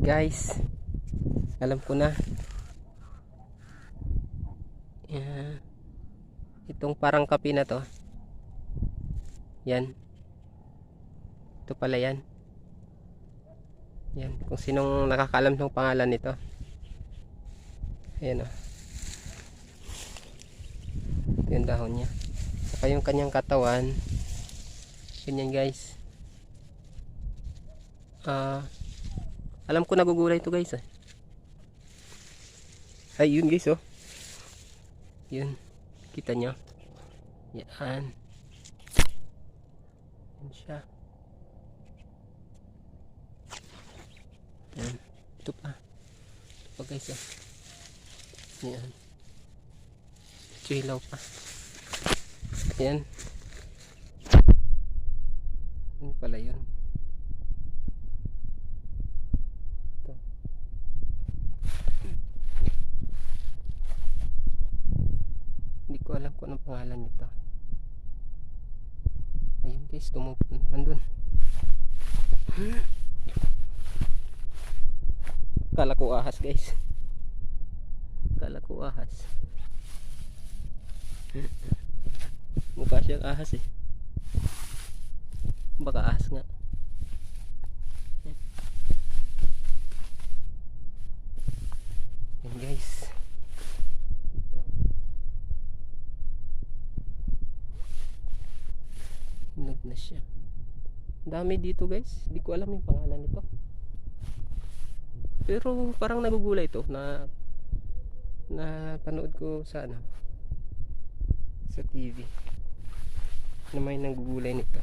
guys, alam ko na. Yan. Itong parang kape na to, yan, ito pala yan. Yan, kung sinong nakakaalam ng pangalan nito. Ayan o, ito yung dahon nya, saka yung kanyang katawan. Ganyan guys. Alam ko nagugulay ito guys eh. Ay yun guys oh, yun, kita nyo yan, yan siya. Yan, ito pa guys oh. Yan, ito hilaw pa. Yan, yun pala yun. Ito, hindi ko alam kung anong pangalan nito. Ayun guys, tumupon naman dun. Kala ko ahas guys, kala ko ahas. Mukha siyang ahas eh, baka ahas nga. Yan guys, ito hinog na siya. Dami dito guys, hindi ko alam yung pangalan nito, pero parang nagugulay ito na panood ko sa sa TV na may nagugulay nito.